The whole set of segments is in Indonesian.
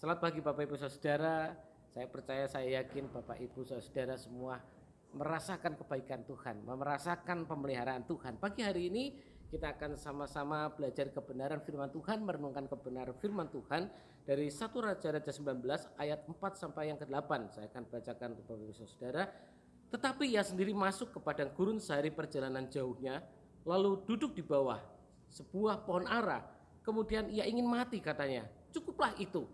Selamat pagi Bapak Ibu Saudara. Saya percaya, saya yakin Bapak Ibu Saudara semua merasakan kebaikan Tuhan, merasakan pemeliharaan Tuhan. Pagi hari ini kita akan sama-sama belajar kebenaran firman Tuhan, merenungkan kebenaran firman Tuhan dari 1 Raja-Raja 19 ayat 4 sampai yang ke-8. Saya akan bacakan untuk Bapak Ibu Saudara. Tetapi ia sendiri masuk ke padang gurun sehari perjalanan jauhnya, lalu duduk di bawah sebuah pohon ara. Kemudian ia ingin mati, katanya. Cukuplah itu.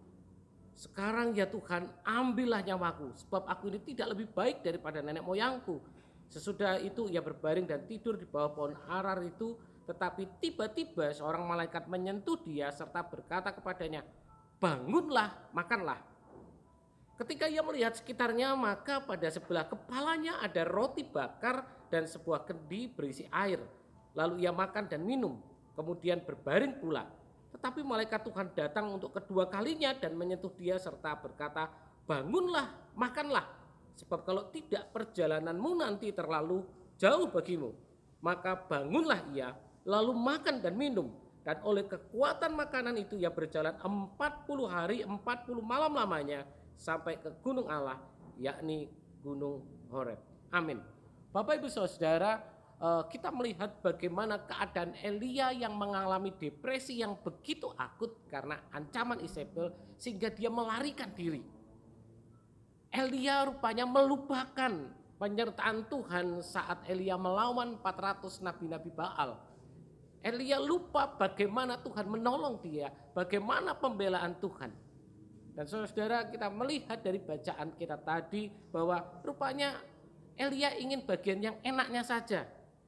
Sekarang ya Tuhan, ambillah nyawaku, sebab aku ini tidak lebih baik daripada nenek moyangku. Sesudah itu ia berbaring dan tidur di bawah pohon arar itu. Tetapi tiba-tiba seorang malaikat menyentuh dia serta berkata kepadanya, bangunlah, makanlah. Ketika ia melihat sekitarnya, maka pada sebelah kepalanya ada roti bakar dan sebuah kendi berisi air. Lalu ia makan dan minum, kemudian berbaring pula. Tetapi malaikat Tuhan datang untuk kedua kalinya dan menyentuh dia serta berkata, bangunlah, makanlah. Sebab kalau tidak, perjalananmu nanti terlalu jauh bagimu. Maka bangunlah ia, lalu makan dan minum. Dan oleh kekuatan makanan itu ia berjalan 40 hari 40 malam lamanya sampai ke gunung Allah, yakni gunung Horeb. Amin. Bapak Ibu Saudara, kita melihat bagaimana keadaan Elia yang mengalami depresi yang begitu akut karena ancaman Isabel sehingga dia melarikan diri. Elia rupanya melupakan penyertaan Tuhan saat Elia melawan 400 nabi-nabi Baal. Elia lupa bagaimana Tuhan menolong dia, bagaimana pembelaan Tuhan. Dan saudara, kita melihat dari bacaan kita tadi bahwa rupanya Elia ingin bagian yang enaknya saja.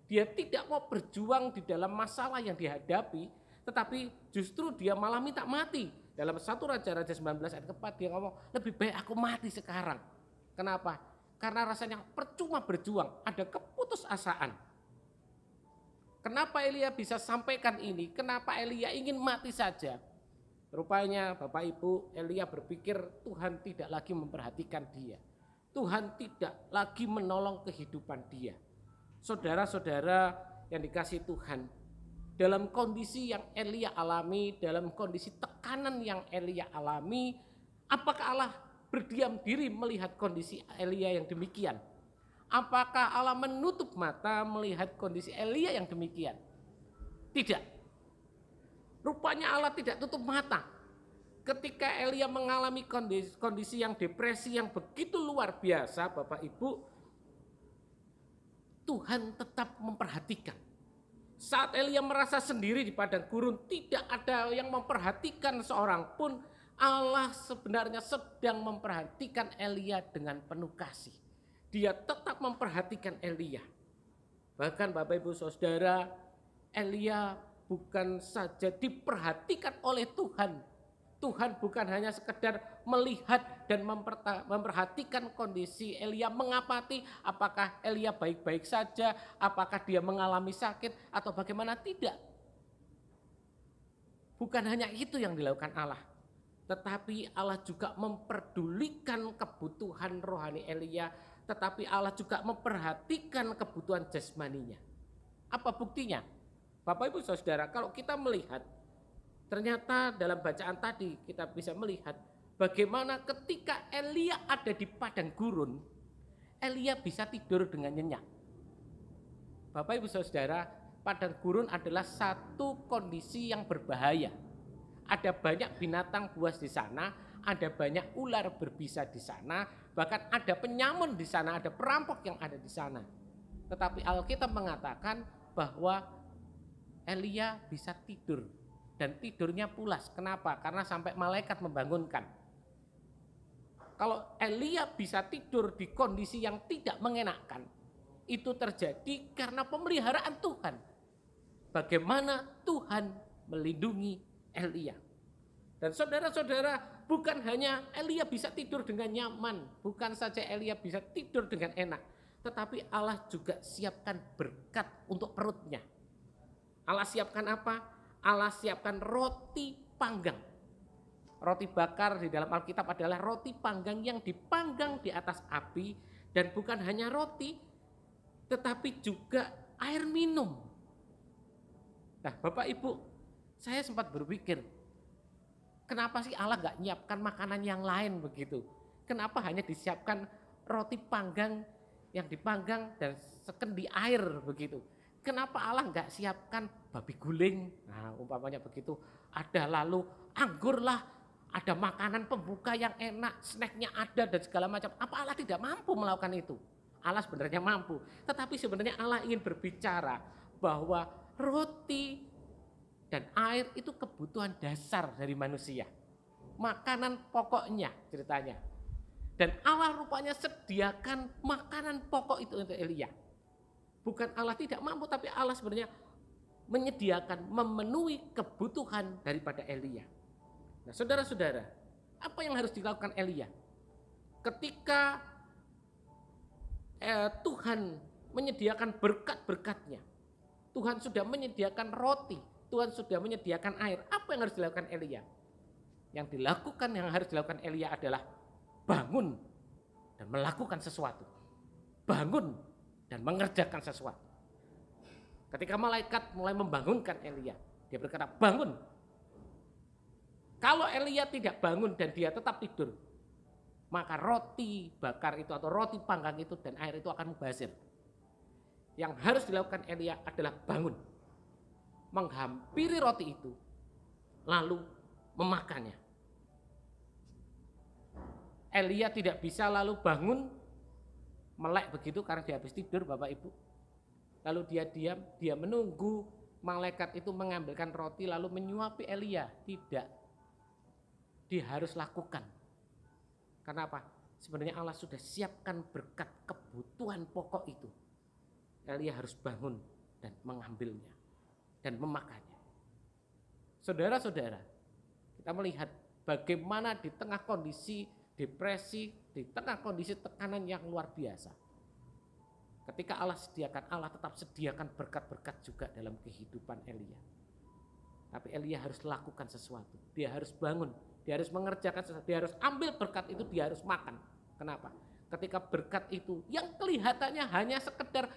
Dia tidak mau berjuang di dalam masalah yang dihadapi, tetapi justru dia malah minta mati. Dalam 1 Raja-Raja 19 ayat ke-4 dia ngomong, lebih baik aku mati sekarang. Kenapa? Karena rasanya percuma berjuang, ada keputusasaan. Kenapa Elia bisa sampaikan ini? Kenapa Elia ingin mati saja? Rupanya Bapak Ibu, Elia berpikir Tuhan tidak lagi memperhatikan dia. Tuhan tidak lagi menolong kehidupan dia. Saudara-saudara yang dikasihi Tuhan, dalam kondisi yang Elia alami, dalam kondisi tekanan yang Elia alami, apakah Allah berdiam diri melihat kondisi Elia yang demikian? Apakah Allah menutup mata melihat kondisi Elia yang demikian? Tidak. Rupanya Allah tidak tutup mata. Ketika Elia mengalami kondisi yang depresi yang begitu luar biasa, Bapak Ibu, Tuhan tetap memperhatikan. Saat Elia merasa sendiri di padang gurun, tidak ada yang memperhatikan seorang pun, Allah sebenarnya sedang memperhatikan Elia dengan penuh kasih. Dia tetap memperhatikan Elia. Bahkan Bapak Ibu Saudara, Elia bukan saja diperhatikan oleh Tuhan. Tuhan bukan hanya sekedar melihat dan memperhatikan kondisi Elia mengapati, apakah Elia baik-baik saja, apakah dia mengalami sakit atau bagaimana, tidak. Bukan hanya itu yang dilakukan Allah, tetapi Allah juga memperdulikan kebutuhan rohani Elia, tetapi Allah juga memperhatikan kebutuhan jasmaninya. Apa buktinya? Bapak Ibu Saudara, kalau kita melihat, ternyata dalam bacaan tadi kita bisa melihat bagaimana ketika Elia ada di padang gurun, Elia bisa tidur dengan nyenyak. Bapak Ibu Saudara, padang gurun adalah satu kondisi yang berbahaya. Ada banyak binatang buas di sana, ada banyak ular berbisa di sana, bahkan ada penyamun di sana, ada perampok yang ada di sana. Tetapi Alkitab mengatakan bahwa Elia bisa tidur. Dan tidurnya pulas. Kenapa? Karena sampai malaikat membangunkan. Kalau Elia bisa tidur di kondisi yang tidak mengenakkan, itu terjadi karena pemeliharaan Tuhan. Bagaimana Tuhan melindungi Elia. Dan saudara-saudara, bukan hanya Elia bisa tidur dengan nyaman, bukan saja Elia bisa tidur dengan enak, tetapi Allah juga siapkan berkat untuk perutnya. Allah siapkan apa? Allah siapkan roti panggang. Roti bakar di dalam Alkitab adalah roti panggang yang dipanggang di atas api, dan bukan hanya roti, tetapi juga air minum. Nah, Bapak Ibu, saya sempat berpikir, Kenapa sih Allah nggak nyiapkan makanan yang lain begitu? Kenapa hanya disiapkan roti panggang yang dipanggang dan sekendi air begitu? Kenapa Allah nggak siapkan babi guling? Nah, umpamanya begitu. Ada lalu anggur lah, ada makanan pembuka yang enak, snacknya ada dan segala macam. Apa Allah tidak mampu melakukan itu? Allah sebenarnya mampu. Tetapi sebenarnya Allah ingin berbicara bahwa roti dan air itu kebutuhan dasar dari manusia. Makanan pokoknya ceritanya. Dan Allah rupanya sediakan makanan pokok itu untuk Elia. Bukan Allah tidak mampu, tapi Allah sebenarnya menyediakan, memenuhi kebutuhan daripada Elia. Nah, saudara-saudara, apa yang harus dilakukan Elia? Ketika Tuhan menyediakan berkat-berkatnya, Tuhan sudah menyediakan roti, Tuhan sudah menyediakan air. Apa yang harus dilakukan Elia? Yang harus dilakukan Elia adalah bangun dan melakukan sesuatu. Bangun dan mengerjakan sesuatu. Ketika malaikat mulai membangunkan Elia, dia berkata, bangun. Kalau Elia tidak bangun dan dia tetap tidur, maka roti bakar itu atau roti panggang itu dan air itu akan mubazir. Yang harus dilakukan Elia adalah bangun, menghampiri roti itu, lalu memakannya. Elia tidak bisa lalu bangun, melek begitu karena dia habis tidur Bapak Ibu. Lalu dia diam, dia menunggu malaikat itu mengambilkan roti lalu menyuapi Elia. Tidak, dia harus lakukan. Kenapa? Sebenarnya Allah sudah siapkan berkat kebutuhan pokok itu. Elia harus bangun dan mengambilnya dan memakannya. Saudara-saudara, kita melihat bagaimana di tengah kondisi depresi, di tengah kondisi tekanan yang luar biasa. Ketika Allah sediakan, Allah tetap sediakan berkat-berkat juga dalam kehidupan Elia. Tapi Elia harus lakukan sesuatu. Dia harus bangun, dia harus mengerjakan sesuatu, dia harus ambil berkat itu, dia harus makan. Kenapa? Ketika berkat itu yang kelihatannya hanya sekedar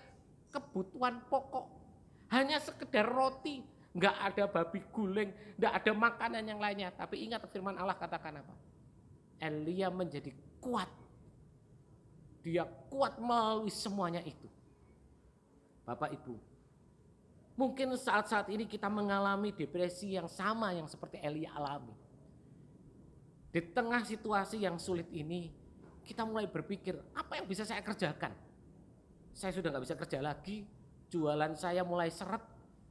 kebutuhan pokok, hanya sekedar roti, nggak ada babi guling, nggak ada makanan yang lainnya. Tapi ingat firman Allah katakan apa? Elia menjadi kuat. Dia kuat melalui semuanya itu. Bapak Ibu, mungkin saat-saat ini kita mengalami depresi yang sama yang seperti Elia alami. Di tengah situasi yang sulit ini, kita mulai berpikir, apa yang bisa saya kerjakan? Saya sudah gak bisa kerja lagi, jualan saya mulai seret,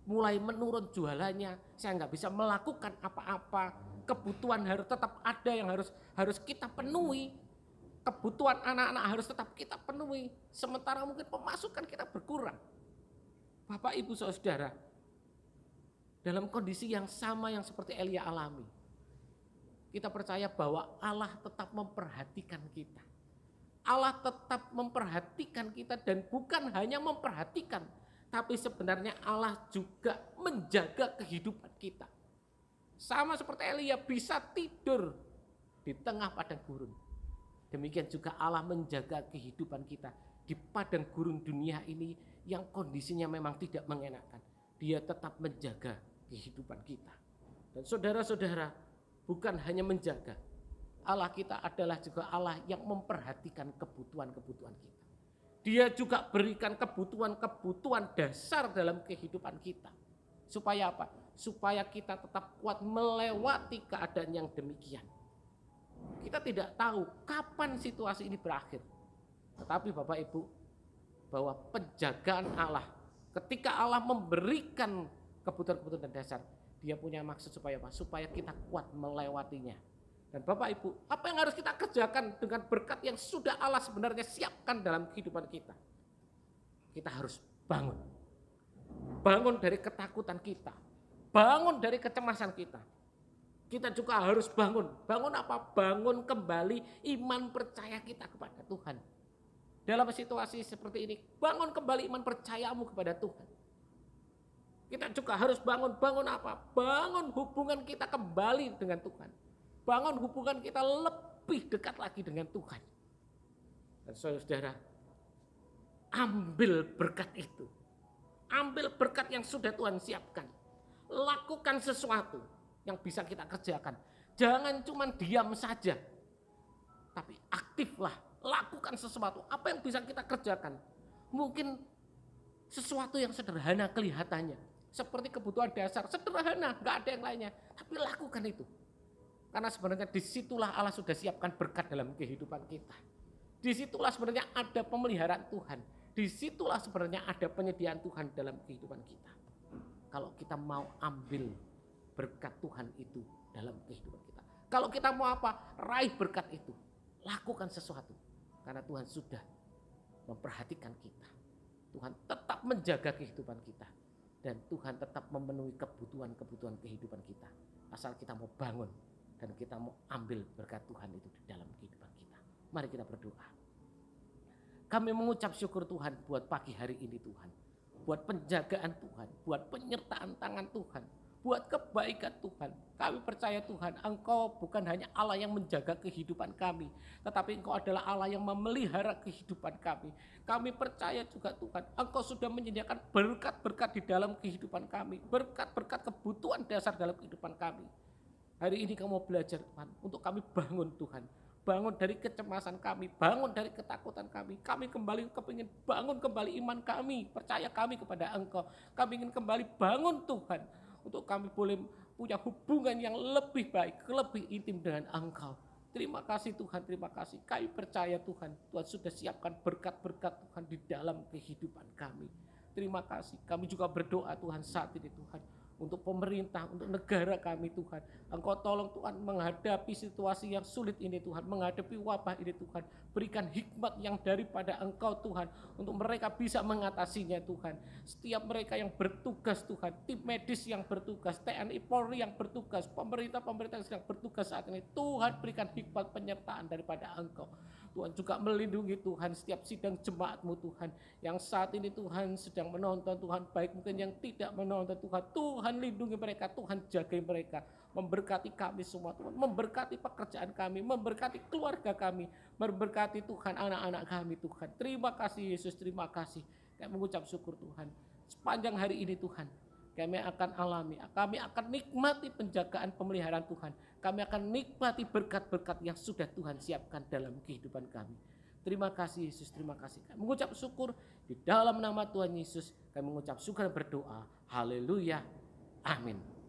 mulai menurun jualannya, saya gak bisa melakukan apa-apa, kebutuhan harus tetap ada yang harus kita penuhi. Kebutuhan anak-anak harus tetap kita penuhi. Sementara mungkin pemasukan kita berkurang. Bapak Ibu Saudara, dalam kondisi yang sama yang seperti Elia alami, kita percaya bahwa Allah tetap memperhatikan kita. Allah tetap memperhatikan kita dan bukan hanya memperhatikan, tapi sebenarnya Allah juga menjaga kehidupan kita. Sama seperti Elia bisa tidur di tengah padang gurun. Demikian juga Allah menjaga kehidupan kita di padang gurun dunia ini yang kondisinya memang tidak mengenakan. Dia tetap menjaga kehidupan kita. Dan saudara-saudara, bukan hanya menjaga. Allah kita adalah juga Allah yang memperhatikan kebutuhan-kebutuhan kita. Dia juga berikan kebutuhan-kebutuhan dasar dalam kehidupan kita. Supaya apa? Supaya kita tetap kuat melewati keadaan yang demikian. Kita tidak tahu kapan situasi ini berakhir. Tetapi Bapak Ibu, bahwa penjagaan Allah, ketika Allah memberikan kebutuhan-kebutuhan dasar, Dia punya maksud supaya apa? Supaya kita kuat melewatinya. Dan Bapak Ibu, apa yang harus kita kerjakan dengan berkat yang sudah Allah sebenarnya siapkan dalam kehidupan kita? Kita harus bangun. Bangun dari ketakutan kita. Bangun dari kecemasan kita. Kita juga harus bangun. Bangun apa? Bangun kembali iman percaya kita kepada Tuhan. Dalam situasi seperti ini, bangun kembali iman percayamu kepada Tuhan. Kita juga harus bangun. Bangun apa? Bangun hubungan kita kembali dengan Tuhan. Bangun hubungan kita lebih dekat lagi dengan Tuhan. Dan saudara, ambil berkat itu. Ambil berkat yang sudah Tuhan siapkan. Lakukan sesuatu yang bisa kita kerjakan. Jangan cuma diam saja, tapi aktiflah, lakukan sesuatu. Apa yang bisa kita kerjakan? Mungkin sesuatu yang sederhana kelihatannya, seperti kebutuhan dasar, sederhana, nggak ada yang lainnya. Tapi lakukan itu. Karena sebenarnya disitulah Allah sudah siapkan berkat dalam kehidupan kita. Disitulah sebenarnya ada pemeliharaan Tuhan. Disitulah sebenarnya ada penyediaan Tuhan dalam kehidupan kita. Kalau kita mau ambil berkat Tuhan itu dalam kehidupan kita. Kalau kita mau apa? Raih berkat itu. Lakukan sesuatu. Karena Tuhan sudah memperhatikan kita. Tuhan tetap menjaga kehidupan kita. Dan Tuhan tetap memenuhi kebutuhan-kebutuhan kehidupan kita. Asal kita mau bangun. Dan kita mau ambil berkat Tuhan itu di dalam kehidupan kita. Mari kita berdoa. Kami mengucap syukur Tuhan buat pagi hari ini Tuhan. Buat penjagaan Tuhan. Buat penyertaan tangan Tuhan. Buat kebaikan Tuhan. Kami percaya Tuhan, Engkau bukan hanya Allah yang menjaga kehidupan kami. Tetapi Engkau adalah Allah yang memelihara kehidupan kami. Kami percaya juga Tuhan, Engkau sudah menyediakan berkat-berkat di dalam kehidupan kami. Berkat-berkat kebutuhan dasar dalam kehidupan kami. Hari ini kamu mau belajar Tuhan, untuk kami bangun Tuhan. Bangun dari kecemasan kami, bangun dari ketakutan kami. Kami kembali kepingin bangun kembali iman kami, percaya kami kepada Engkau. Kami ingin kembali bangun Tuhan, untuk kami boleh punya hubungan yang lebih baik, lebih intim dengan Engkau. Terima kasih Tuhan, terima kasih. Kami percaya Tuhan, Tuhan sudah siapkan berkat-berkat Tuhan di dalam kehidupan kami. Terima kasih. Kami juga berdoa Tuhan saat ini Tuhan, untuk pemerintah, untuk negara kami Tuhan. Engkau tolong Tuhan menghadapi situasi yang sulit ini Tuhan. Menghadapi wabah ini Tuhan. Berikan hikmat yang daripada Engkau Tuhan. Untuk mereka bisa mengatasinya Tuhan. Setiap mereka yang bertugas Tuhan. Tim medis yang bertugas. TNI Polri yang bertugas. Pemerintah-pemerintah yang sedang bertugas saat ini. Tuhan berikan hikmat penyertaan daripada Engkau. Tuhan juga melindungi Tuhan setiap sidang jemaat-Mu Tuhan. Yang saat ini Tuhan sedang menonton Tuhan. Baik mungkin yang tidak menonton Tuhan. Tuhan lindungi mereka, Tuhan jagai mereka. Memberkati kami semua Tuhan. Memberkati pekerjaan kami. Memberkati keluarga kami. Memberkati Tuhan anak-anak kami Tuhan. Terima kasih Yesus, terima kasih. Kami mengucap syukur Tuhan. Sepanjang hari ini Tuhan, kami akan alami, kami akan nikmati penjagaan pemeliharaan Tuhan. Kami akan nikmati berkat-berkat yang sudah Tuhan siapkan dalam kehidupan kami. Terima kasih Yesus, terima kasih. Kami mengucap syukur di dalam nama Tuhan Yesus. Kami mengucap syukur dan berdoa. Haleluya. Amin.